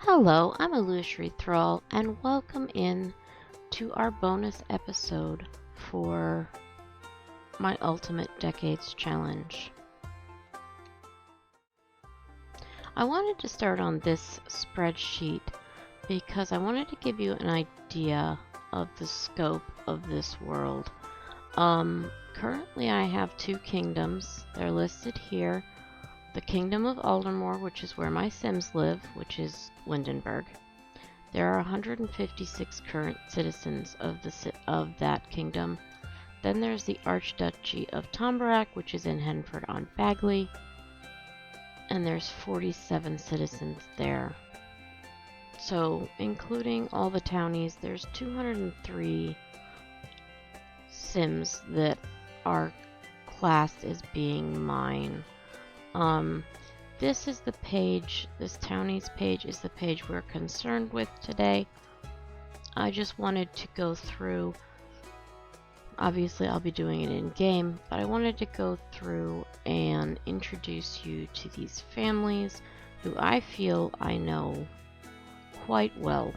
Hello, I'm Illusory Thrall, and welcome in to our bonus episode for my Ultimate Decades Challenge. I wanted to start on this spreadsheet because I wanted to give you an idea of the scope of this world. Currently I have two kingdoms. They're listed here. The Kingdom of Aldermore, which is where my Sims live, which is Windenburg. There are 156 current citizens of that kingdom. Then there's the Archduchy of Tomberac, which is in Henford-on-Bagley, and there's 47 citizens there. So, including all the townies, there's 203 Sims that are classed as being mine. This is the page, this townies page is the page we're concerned with today. I just wanted to go through, obviously I'll be doing it in game, but I wanted to go through and introduce you to these families who I feel I know quite well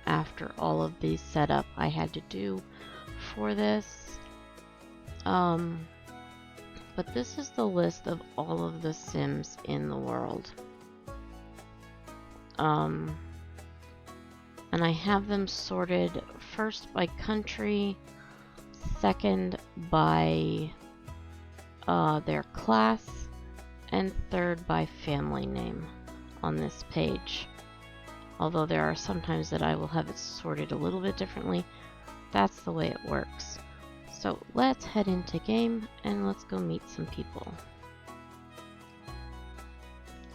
after all of the setup I had to do for this. But this is the list of all of the Sims in the world. And I have them sorted first by country, second by their class, and third by family name on this page. Although there are some times that I will have it sorted a little bit differently, that's the way it works. So let's head into game and let's go meet some people.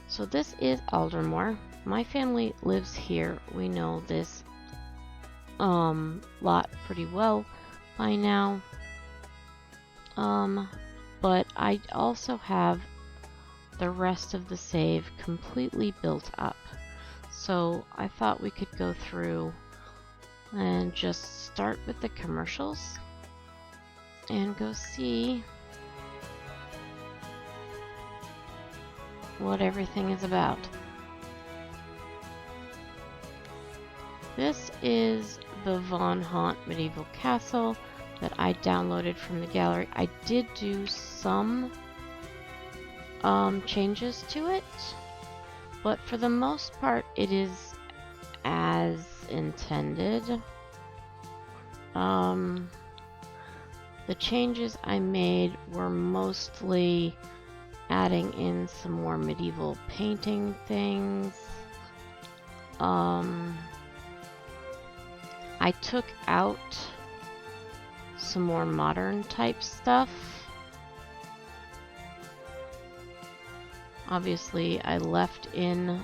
So this is Aldermore. My family lives here. We know this lot pretty well by now. But I also have the rest of the save completely built up. So I thought we could go through and just start with the commercials and go see what everything is about. This is the Von Haunt Medieval Castle that I downloaded from the gallery. I did do some changes to it, but for the most part it is as intended. The changes I made were mostly adding in some more medieval painting things. I took out some more modern type stuff. Obviously, I left in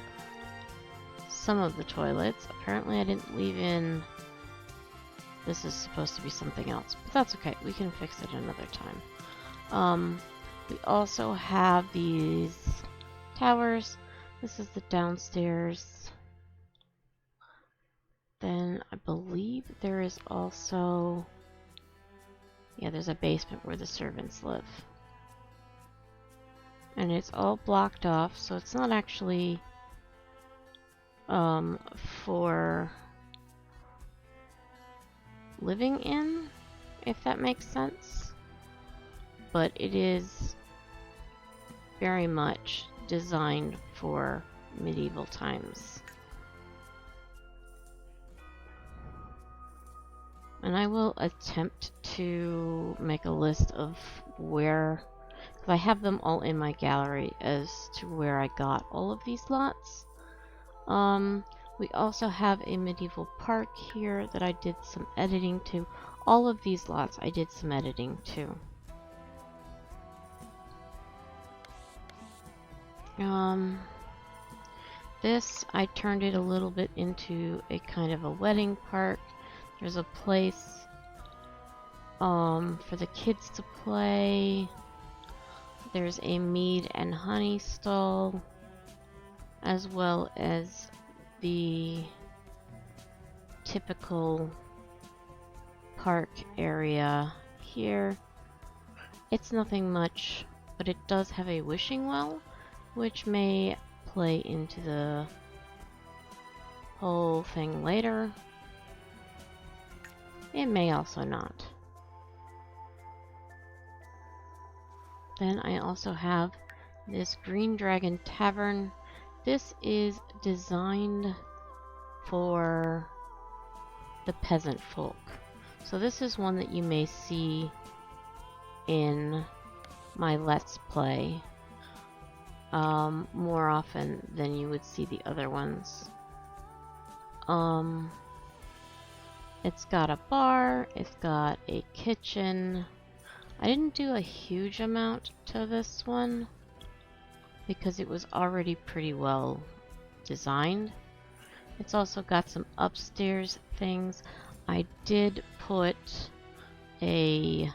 some of the toilets. Apparently, I didn't leave in. This is supposed to be something else, but that's okay. We can fix it another time. We also have these towers. This is the downstairs. Then I believe there is also, yeah, there's a basement where the servants live. And it's all blocked off, so it's not actually for living in, if that makes sense, but it is very much designed for medieval times. And I will attempt to make a list of where, because I have them all in my gallery as to where I got all of these lots. We also have a medieval park here that I did some editing to. All of these lots I did some editing to. This I turned it a little bit into a kind of a wedding park. There's a place for the kids to play. There's a mead and honey stall, as well as the typical park area here. It's nothing much, but it does have a wishing well, which may play into the whole thing later. It may also not. Then I also have this Green Dragon Tavern. This is designed for the peasant folk. So this is one that you may see in my Let's Play more often than you would see the other ones. It's got a bar, it's got a kitchen. I didn't do a huge amount to this one because it was already pretty well designed. It's also got some upstairs things. I did put a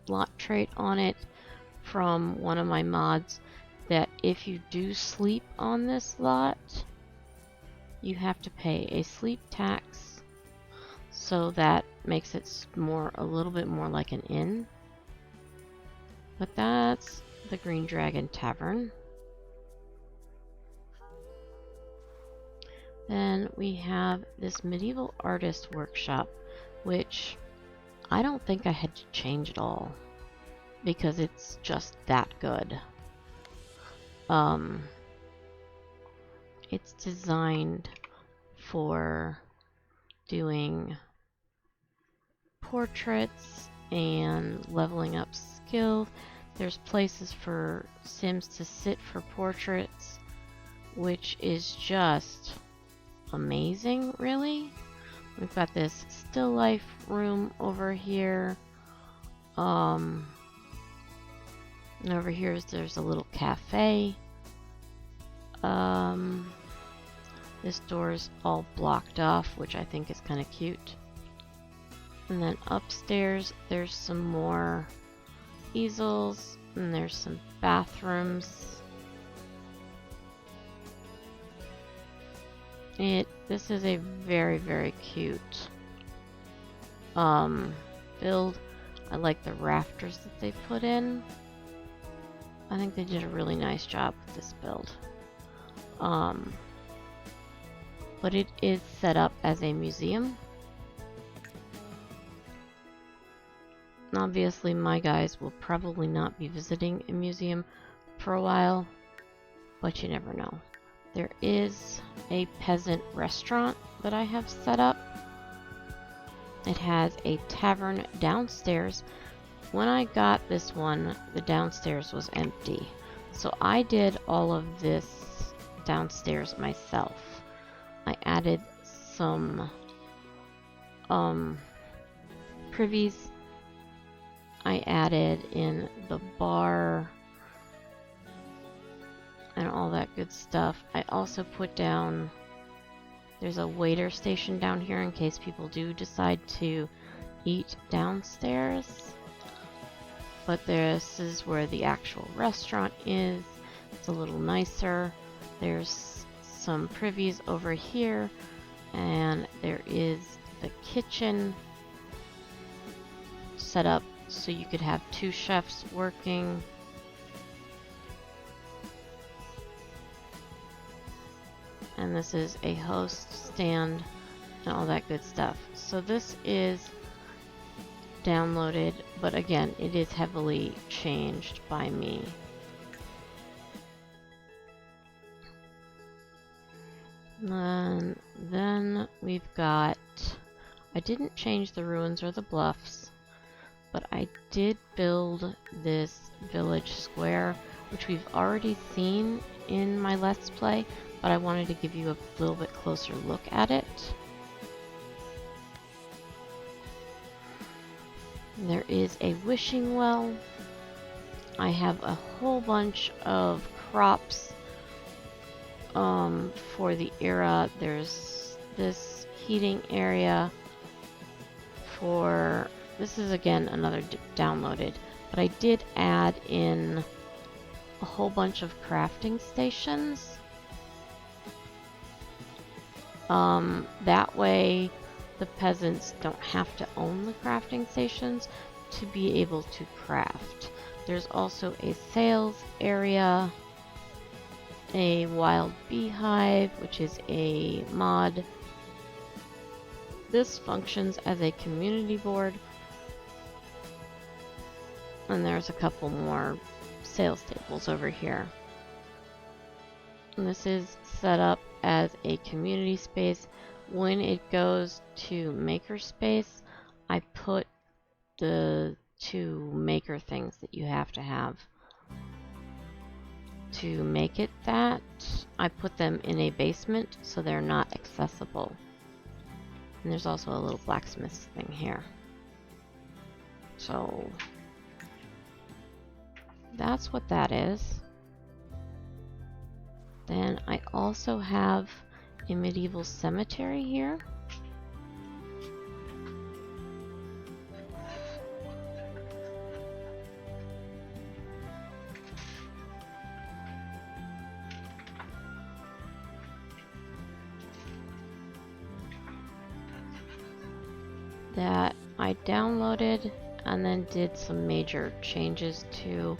lot trait on it from one of my mods that if you do sleep on this lot, you have to pay a sleep tax, so that makes it a little bit more like an inn. But that's the Green Dragon Tavern. Then we have this medieval artist workshop, which I don't think I had to change at all because it's just that good. It's designed for doing portraits and leveling up skills. There's places for Sims to sit for portraits, which is just amazing, really. We've got this still life room over here. And over here there's a little cafe. This door's all blocked off, which I think is kind of cute. And then upstairs there's some more easels, and there's some bathrooms. This is a very, very cute build. I like the rafters that they put in. I think they did a really nice job with this build. But it is set up as a museum. Obviously, my guys will probably not be visiting a museum for a while, but you never know. There is a peasant restaurant that I have set up. It has a tavern downstairs. When I got this one, the downstairs was empty. So I did all of this downstairs myself. I added some privies. I added in the bar and all that good stuff. I also put down, there's a waiter station down here in case people do decide to eat downstairs. But this is where the actual restaurant is. It's a little nicer. There's some privies over here, and there is the kitchen set up so you could have two chefs working. And this is a host stand and all that good stuff. So this is downloaded, but again, it is heavily changed by me. And then we've got, I didn't change the ruins or the bluffs, but I did build this village square, which we've already seen in my Let's Play, but I wanted to give you a little bit closer look at it. There is a wishing well. I have a whole bunch of crops for the era. There's this heating area for, this is again another downloaded, but I did add in a whole bunch of crafting stations. That way the peasants don't have to own the crafting stations to be able to craft. There's also a sales area a wild beehive, which is a mod. This functions as a community board. And there's a couple more sales tables over here. And this is set up as a community space. When it goes to makerspace, I put the 2 maker things that you have to have. To make it that, I put them in a basement so they're not accessible. And there's also a little blacksmith thing here. So that's what that is. Then I also have a medieval cemetery here. That I downloaded and then did some major changes to.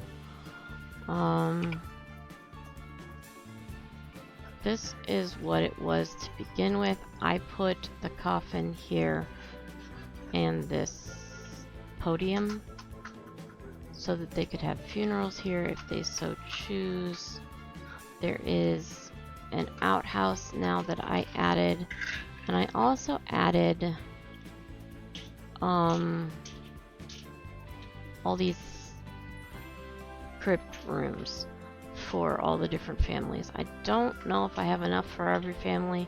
This is what it was to begin with. I put the coffin here and this podium so that they could have funerals here if they so choose. There is an outhouse now that I added, and I also added all these crypt rooms for all the different families. I don't know if I have enough for every family.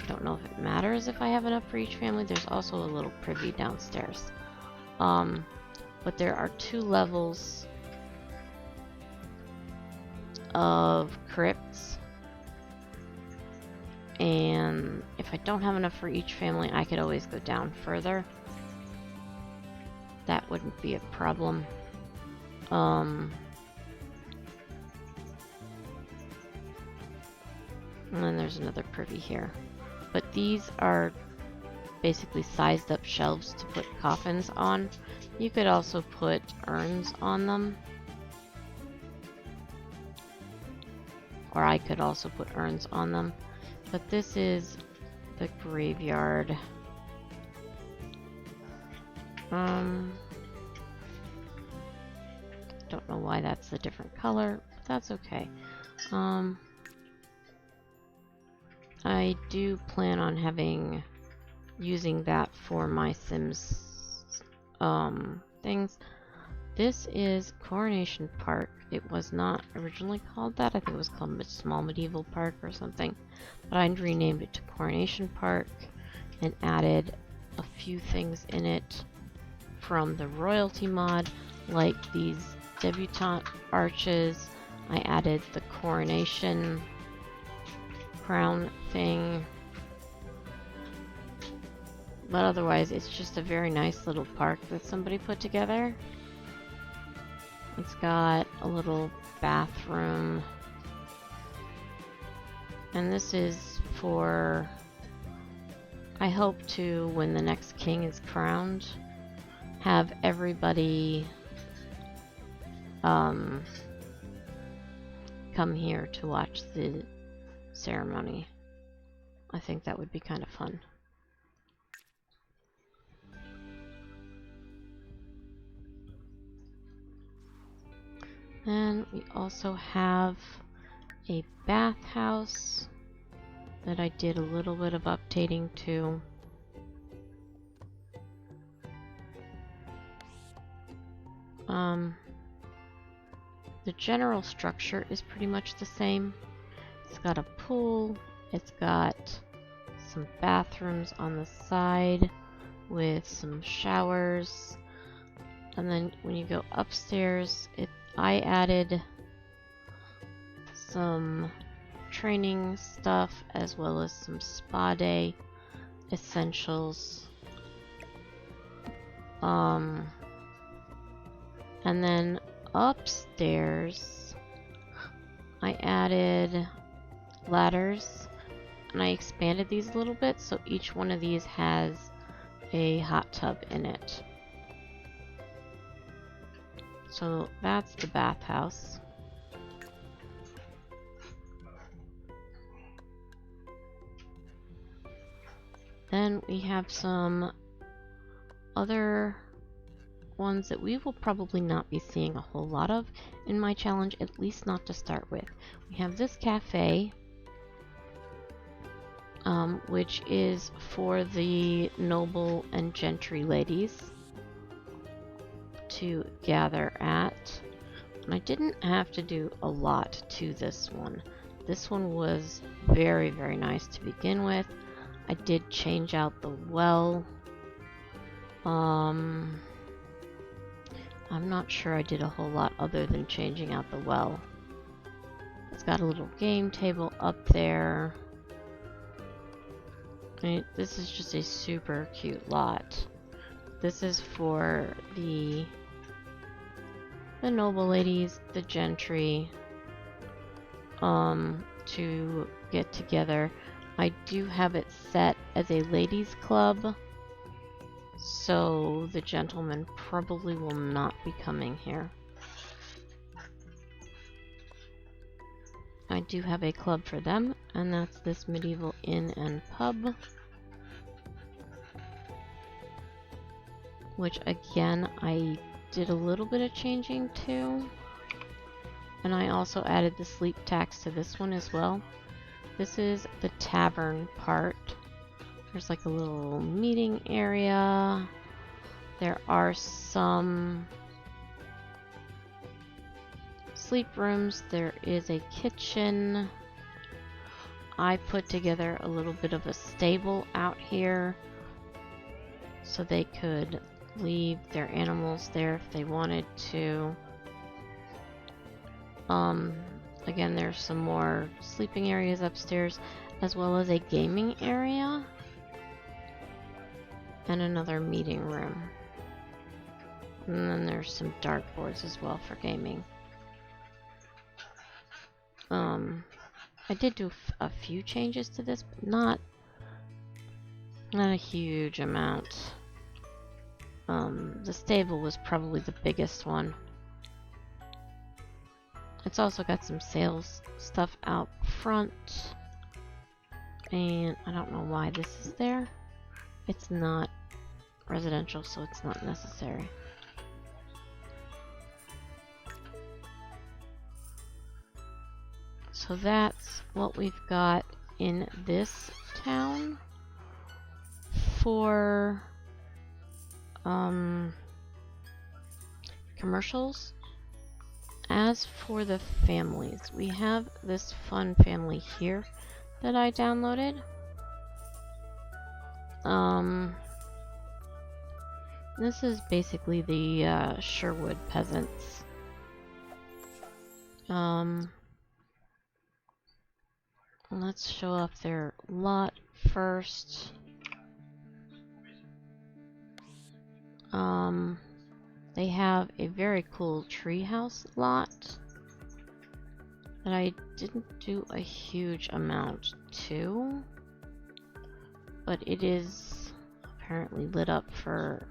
I don't know if it matters if I have enough for each family. There's also a little privy downstairs. But there are 2 levels of crypts. And if I don't have enough for each family, I could always go down further. That wouldn't be a problem. And then there's another privy here. But these are basically sized up shelves to put coffins on. You could also put urns on them. Or I could also put urns on them. But this is the graveyard. Don't know why that's a different color, but that's okay. I do plan on using that for my Sims things. This is Coronation Park. It was not originally called that. I think it was called Small Medieval Park or something. But I renamed it to Coronation Park and added a few things in it from the royalty mod, like these debutante arches. I added the coronation crown thing. But otherwise, it's just a very nice little park that somebody put together. It's got a little bathroom. And this is for, I hope to, when the next king is crowned, have everybody come here to watch the ceremony. I think that would be kind of fun. And we also have a bathhouse that I did a little bit of updating to. The general structure is pretty much the same. It's got a pool, it's got some bathrooms on the side with some showers, and then when you go upstairs, I added some training stuff as well as some spa day essentials. And then upstairs I added ladders and I expanded these a little bit so each one of these has a hot tub in it. So that's the bathhouse. then we have some other ones that we will probably not be seeing a whole lot of in my challenge, at least not to start with. We have this cafe, which is for the noble and gentry ladies to gather at. And I didn't have to do a lot to this one. This one was very, very nice to begin with. I did change out the well. I'm not sure I did a whole lot other than changing out the well. It's got a little game table up there. This is just a super cute lot. This is for the noble ladies, the gentry, to get together. I do have it set as a ladies' club, so the gentlemen probably will not be coming here. I do have a club for them, and that's this medieval inn and pub, which again I did a little bit of changing to, and I also added the sleep tax to this one as well. This is the tavern part. There's like a little meeting area. There are some sleep rooms. There is a kitchen. I put together a little bit of a stable out here so they could leave their animals there if they wanted to. Again, there's some more sleeping areas upstairs, as well as a gaming area and another meeting room. And then there's some dartboards as well for gaming. I did do a few changes to this, but not a huge amount. The stable was probably the biggest one. It's also got some sales stuff out front, and I don't know why this is there. It's not residential, so it's not necessary. So that's what we've got in this town for commercials. As for the families, we have this fun family here that I downloaded. This is basically the Sherwood peasants. Let's show off their lot first. They have a very cool treehouse lot that I didn't do a huge amount to, but it is apparently lit up for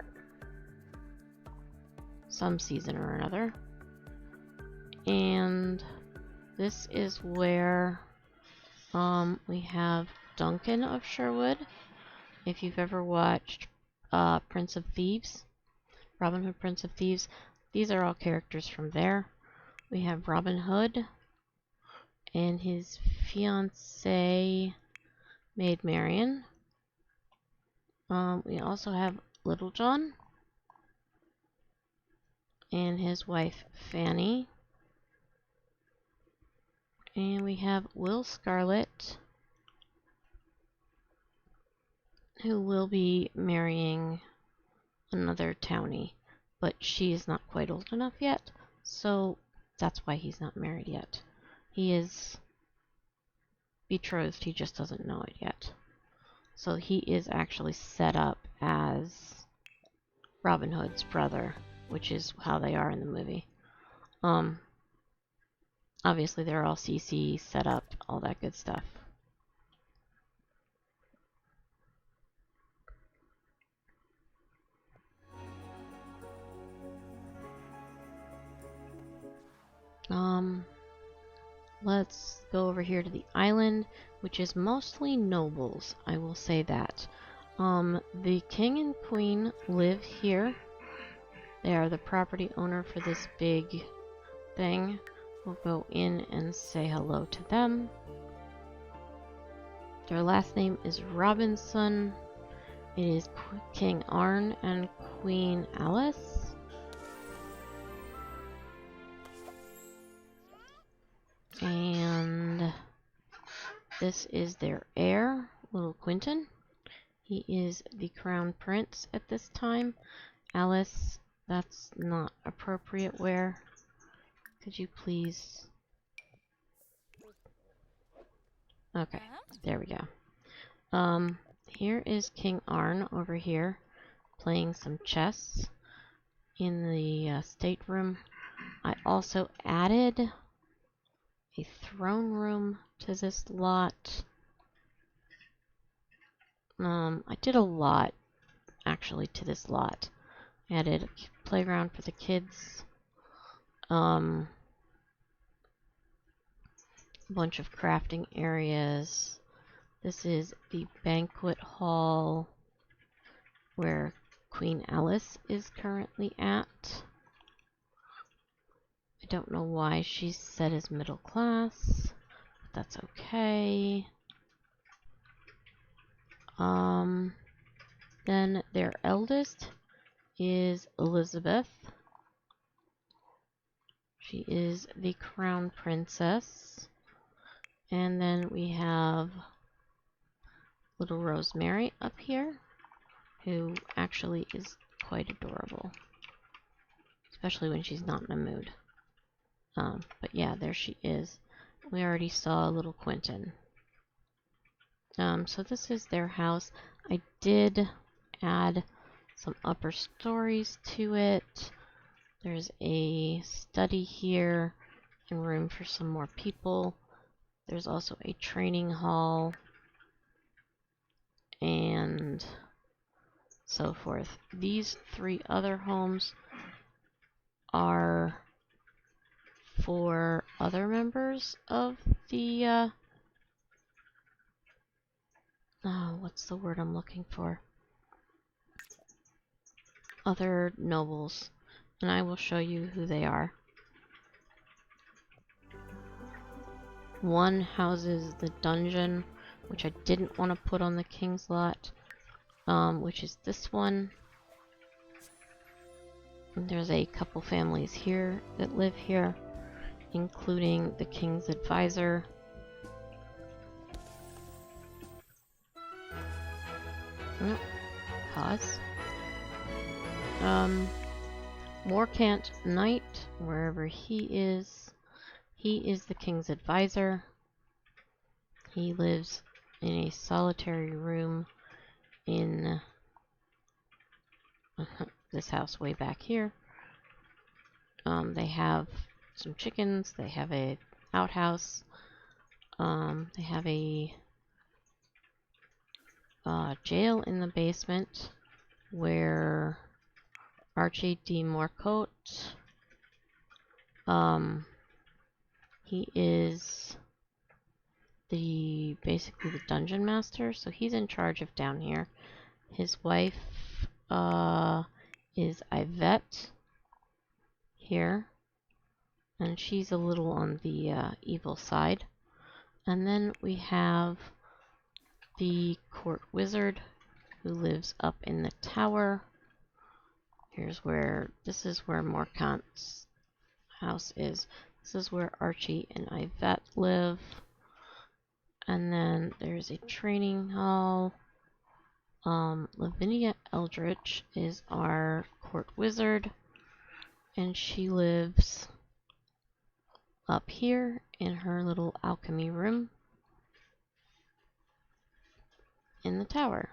some season or another. And this is where we have Duncan of Sherwood. If you've ever watched Prince of Thieves, Robin Hood, Prince of Thieves, these are all characters from there. We have Robin Hood and his fiancée, Maid Marian. We also have Little John and his wife Fanny. And we have Will Scarlet, who will be marrying another townie, but she is not quite old enough yet, so that's why he's not married yet. He is betrothed, he just doesn't know it yet. So he is actually set up as Robin Hood's brother, which is how they are in the movie. Obviously they're all CC set up, all that good stuff. Let's go over here to the island, which is mostly nobles, I will say that. The king and queen live here. They are the property owner for this big thing. We'll go in and say hello to them. Their last name is Robinson. It is King Arn and Queen Alice. And this is their heir, little Quentin. He is the crown prince at this time. Alice, that's not appropriate wear. Could you please... Okay, there we go. Here is King Arn over here playing some chess in the stateroom. I also added a throne room to this lot. I did a lot actually to this lot. I added a playground for the kids. A bunch of crafting areas. This is the banquet hall where Queen Alice is currently at. I don't know why she's set as middle class, but that's okay. Then their eldest is Elizabeth. She is the crown princess. And then we have little Rosemary up here, who actually is quite adorable, especially when she's not in a mood. But yeah, there she is. We already saw little Quentin. So this is their house. I did add some upper stories to it. There's a study here and room for some more people. There's also a training hall and so forth. These 3 other homes are for other members of the what's the word I'm looking for? Other nobles. And I will show you who they are. One houses the dungeon, which I didn't want to put on the king's lot, which is this one. And there's a couple families here that live here, including the king's advisor. Nope. Pause. Morcant Knight, wherever he is the king's advisor. He lives in a solitary room in this house way back here. They have some chickens, they have a outhouse, they have a jail in the basement where Archie de Morcote, he is basically the dungeon master, so he's in charge of down here. His wife is Yvette here, and she's a little on the evil side. And then we have the court wizard who lives up in the tower. This is where Morcant's house is. This is where Archie and Yvette live. And then there's a training hall. Lavinia Eldritch is our court wizard, and she lives up here in her little alchemy room in the tower.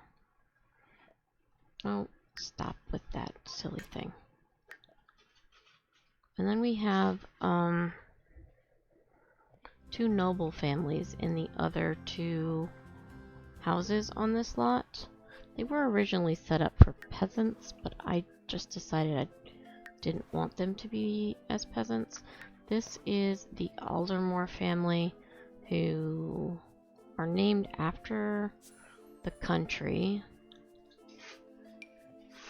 Oh, stop with that silly thing. And then we have 2 noble families in the other 2 houses on this lot. They were originally set up for peasants, but I just decided I didn't want them to be as peasants. This is the Aldermore family, who are named after the country.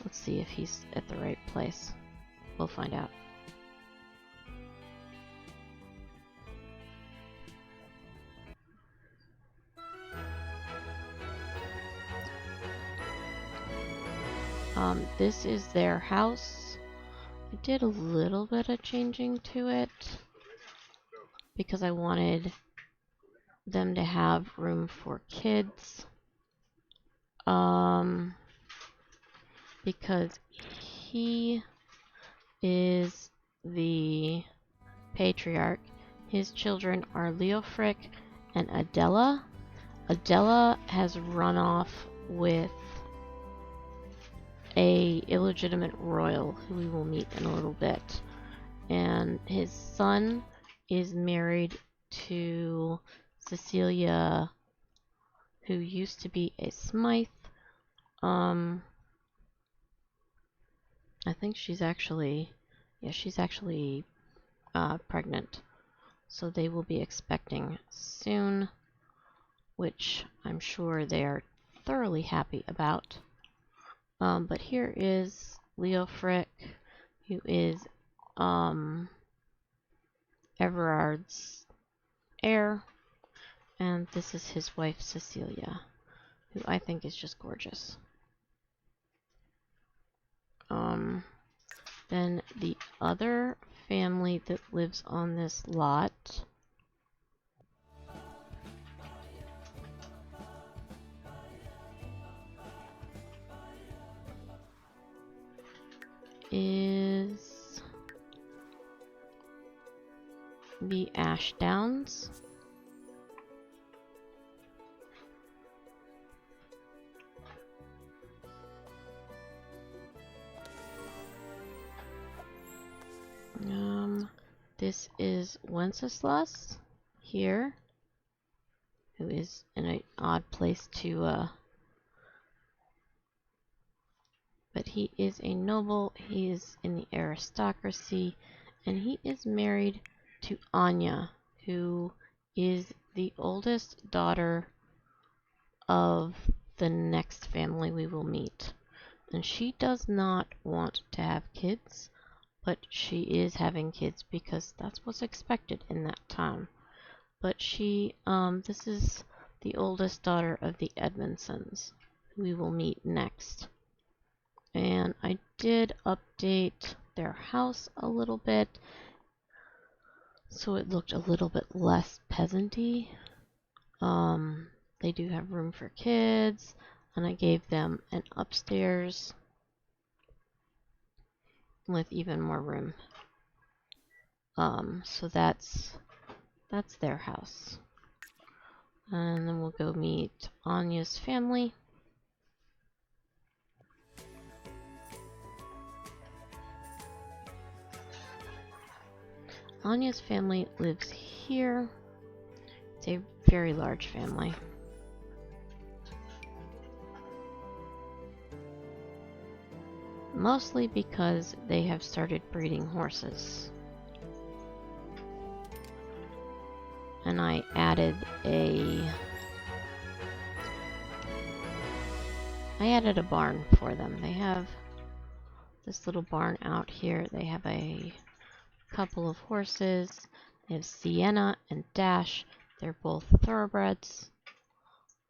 Let's see if he's at the right place. We'll find out. This is their house. I did a little bit of changing to it because I wanted them to have room for kids. Because he is the patriarch. His children are Leofric and Adela. Adela has run off with a illegitimate royal who we will meet in a little bit. And his son is married to Cecilia, who used to be a Smythe. I think she's actually pregnant. So they will be expecting soon, which I'm sure they are thoroughly happy about. But here is Leofric, who is Everard's heir, and this is his wife Cecilia, who I think is just gorgeous. Then the other family that lives on this lot is the Ashdowns. This is Wenceslas here, who is in an odd place to, but he is a noble, he is in the aristocracy, and he is married to Anya, who is the oldest daughter of the next family we will meet. And she does not want to have kids, but she is having kids because that's what's expected in that time. But she, this is the oldest daughter of the Edmondsons, who we will meet next. And I did update their house a little bit, so it looked a little bit less peasant-y. They do have room for kids, and I gave them an upstairs with even more room. So that's their house. And then we'll go meet Anya's family. Anya's family lives here. It's a very large family. Mostly because they have started breeding horses. And I added a barn for them. They have this little barn out here. They have a couple of horses. They have Sienna and Dash. They're both thoroughbreds.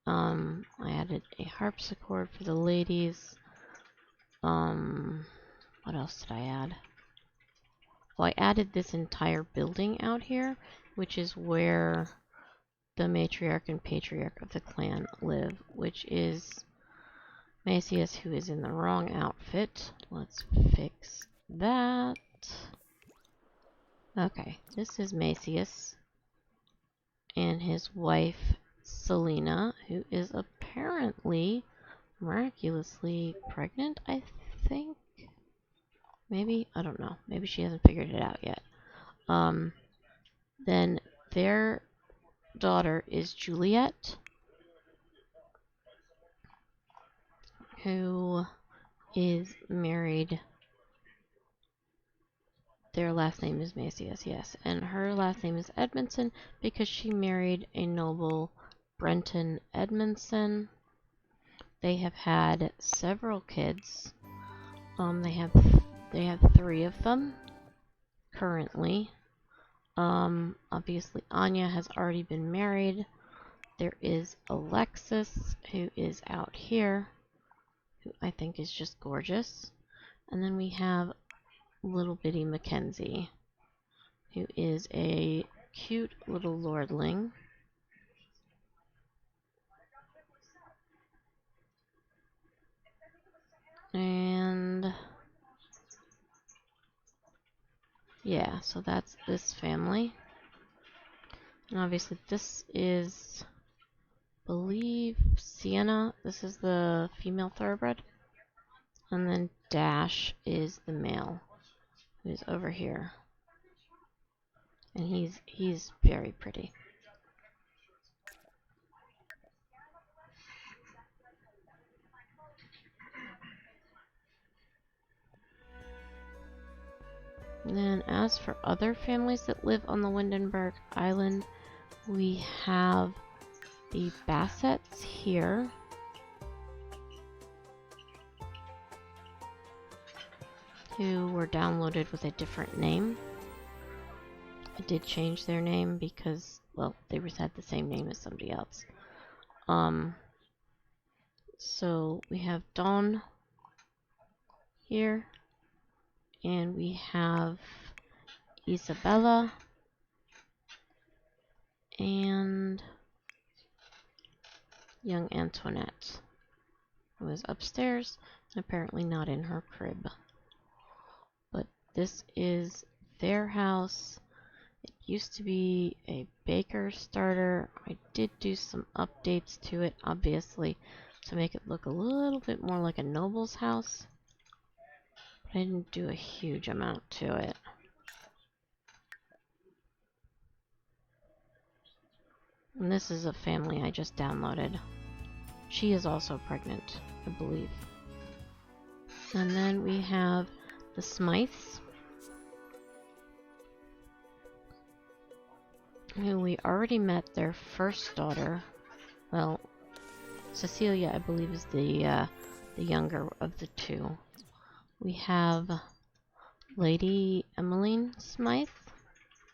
I added a harpsichord for the ladies. What else did I add? Well, I added this entire building out here, which is where the matriarch and patriarch of the clan live, which is Macius, who is in the wrong outfit. Let's fix that. Okay, this is Macius and his wife Selena, who is apparently miraculously pregnant, I think. Maybe? I don't know. Maybe she hasn't figured it out yet. Then their daughter is Juliet, who is married. Their last name is Macius, yes. And her last name is Edmondson because she married a noble, Brenton Edmondson. They have had several kids. They have 3 of them currently. Obviously Anya has already been married. There is Alexis, who is out here, who I think is just gorgeous. And then we have little bitty Mackenzie, who is a cute little lordling. And yeah, so that's this family. And obviously this is, I believe, Sienna. This is the female thoroughbred. And then Dash is the male, who's over here. And he's very pretty. And then as for other families that live on the Windenburg Island, we have the Bassets here. Who were downloaded with a different name. I did change their name because, well, they had the same name as somebody else. So we have Dawn here, and we have Isabella, and young Antoinette, who is upstairs and apparently not in her crib. But this is their house. It used to be a baker starter. I did do some updates to it, obviously, to make it look a little bit more like a noble's house. But I didn't do a huge amount to it. And this is a family I just downloaded. She is also pregnant, I believe. And then we have the Smythes, who we already met their first daughter. Well, Cecilia, I believe, is the younger of the 2. We have Lady Emmeline Smythe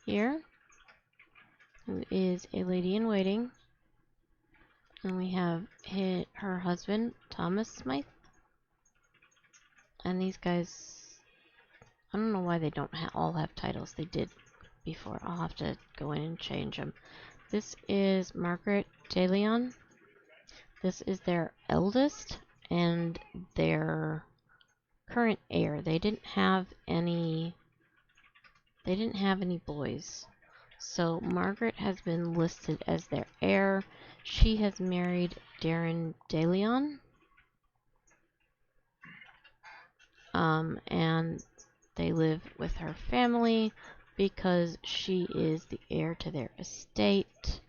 here, who is a lady in waiting. And we have her husband, Thomas Smythe. And these guys, I don't know why they don't all have titles. They did before. I'll have to go in and change them. This is Margaret de Leon. This is their eldest and their current heir. They didn't have any boys. So Margaret has been listed as their heir. She has married Darren de Leon. And they live with her family because she is the heir to their estate.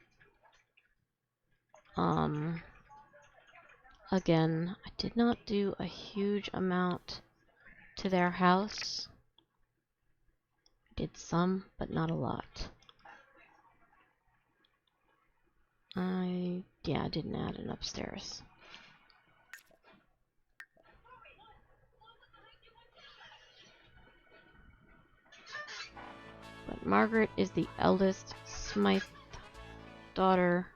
Again, I did not do a huge amount to their house. I did some, but not a lot. I didn't add an upstairs. But Margaret is the eldest Smythe daughter.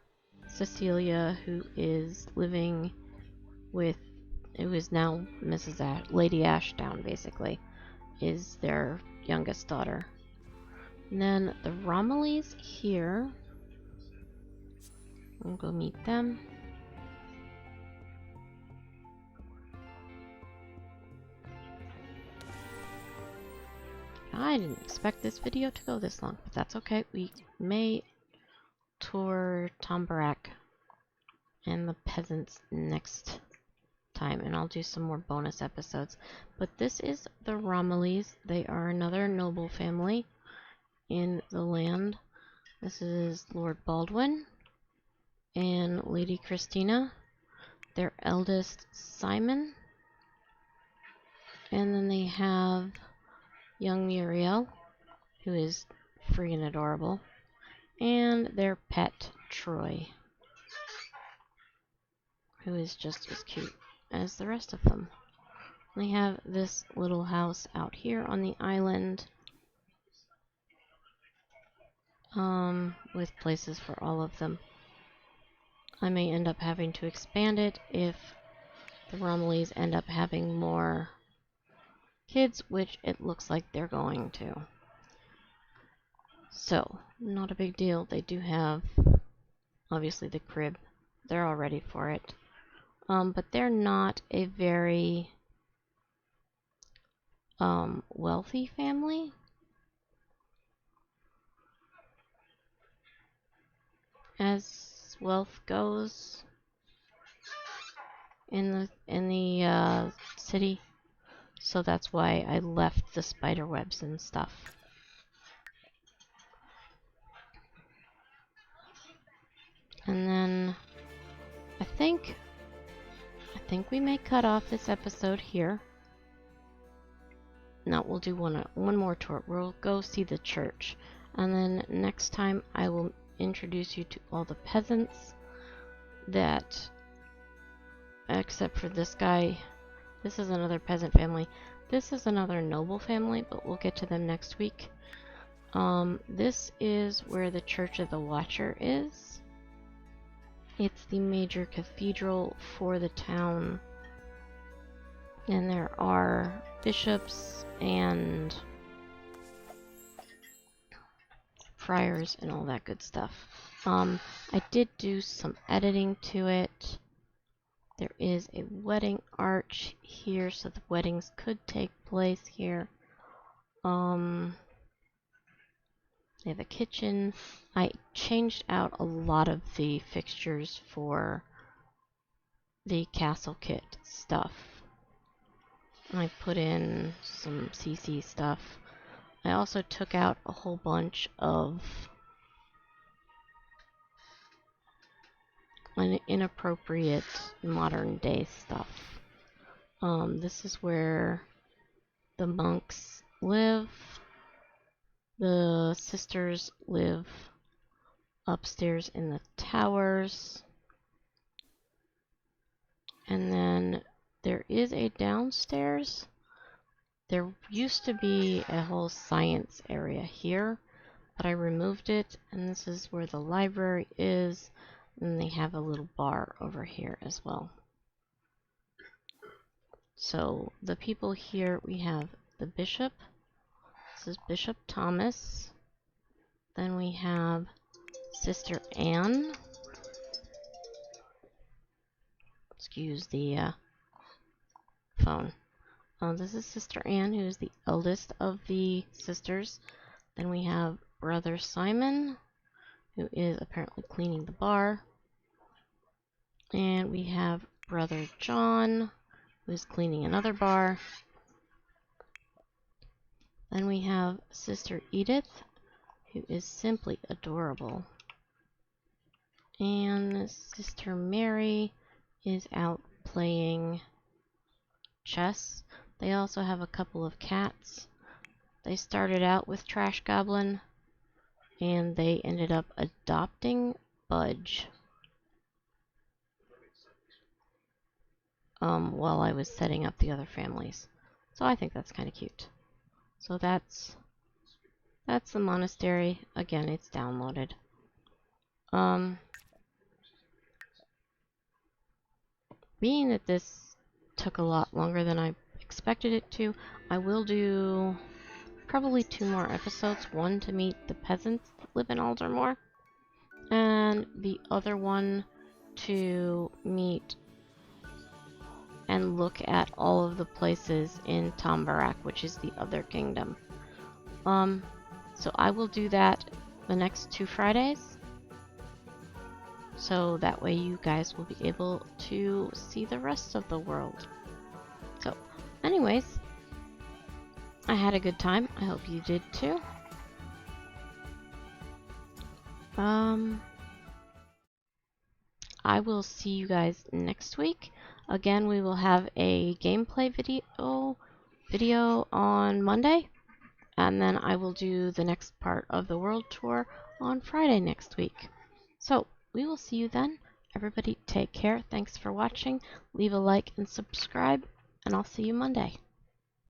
Cecilia, who is living with, who is now Mrs. Lady Ashdown, basically, is their youngest daughter. And then the Romillys here. We'll go meet them. I didn't expect this video to go this long, but that's okay. We may tour Tombarak and the peasants next time, and I'll do some more bonus episodes. But this is the Romillys. They are another noble family in the land. This is Lord Baldwin and Lady Christina, their eldest Simon, and then they have young Muriel, who is free and adorable, and their pet Troy, who is just as cute as the rest of them. We have this little house out here on the island, with places for all of them. I may end up having to expand it if the Romleys end up having more kids, which it looks like they're going to. So, not a big deal. They do have, obviously, the crib. They're all ready for it. But they're not a very wealthy family. As wealth goes in the city. So that's why I left the spider webs and stuff. And then I think we may cut off this episode here. No, we'll do one more tour. We'll go see the church. And then next time I will introduce you to all the peasants that, except for this guy, this is another peasant family. This is another noble family, but we'll get to them next week. This is where the Church of the Watcher is. It's the major cathedral for the town. And there are bishops and friars and all that good stuff. I did do some editing to it. There is a wedding arch here, so the weddings could take place here. They have a kitchen. I changed out a lot of the fixtures for the castle kit stuff. I put in some CC stuff. I also took out a whole bunch of inappropriate modern day stuff. This is where the monks live. The sisters live upstairs in the towers. And then there is a downstairs. There used to be a whole science area here, but I removed it, and this is where the library is, and they have a little bar over here as well. So the people here, we have the bishop. This is Bishop Thomas. Then we have Sister Anne. Excuse the phone. This is Sister Anne, who is the eldest of the sisters. Then we have Brother Simon, who is apparently cleaning the bar. And we have Brother John, who is cleaning another bar. Then we have Sister Edith, who is simply adorable. And Sister Mary is out playing chess. They also have a couple of cats. They started out with Trash Goblin, and they ended up adopting Budge while I was setting up the other families. So I think that's kind of cute. So that's the monastery. Again, it's downloaded. Being that this took a lot longer than I expected it to, I will do probably 2 more episodes. One to meet the peasants that live in Aldermore, and the other one to meet and look at all of the places in Tombarak, which is the other kingdom. So I will do that the next 2 Fridays. So that way you guys will be able to see the rest of the world. So, anyways, I had a good time. I hope you did too. I will see you guys next week. Again, we will have a gameplay video on Monday, and then I will do the next part of the world tour on Friday next week. So, we will see you then. Everybody take care. Thanks for watching. Leave a like and subscribe, and I'll see you Monday.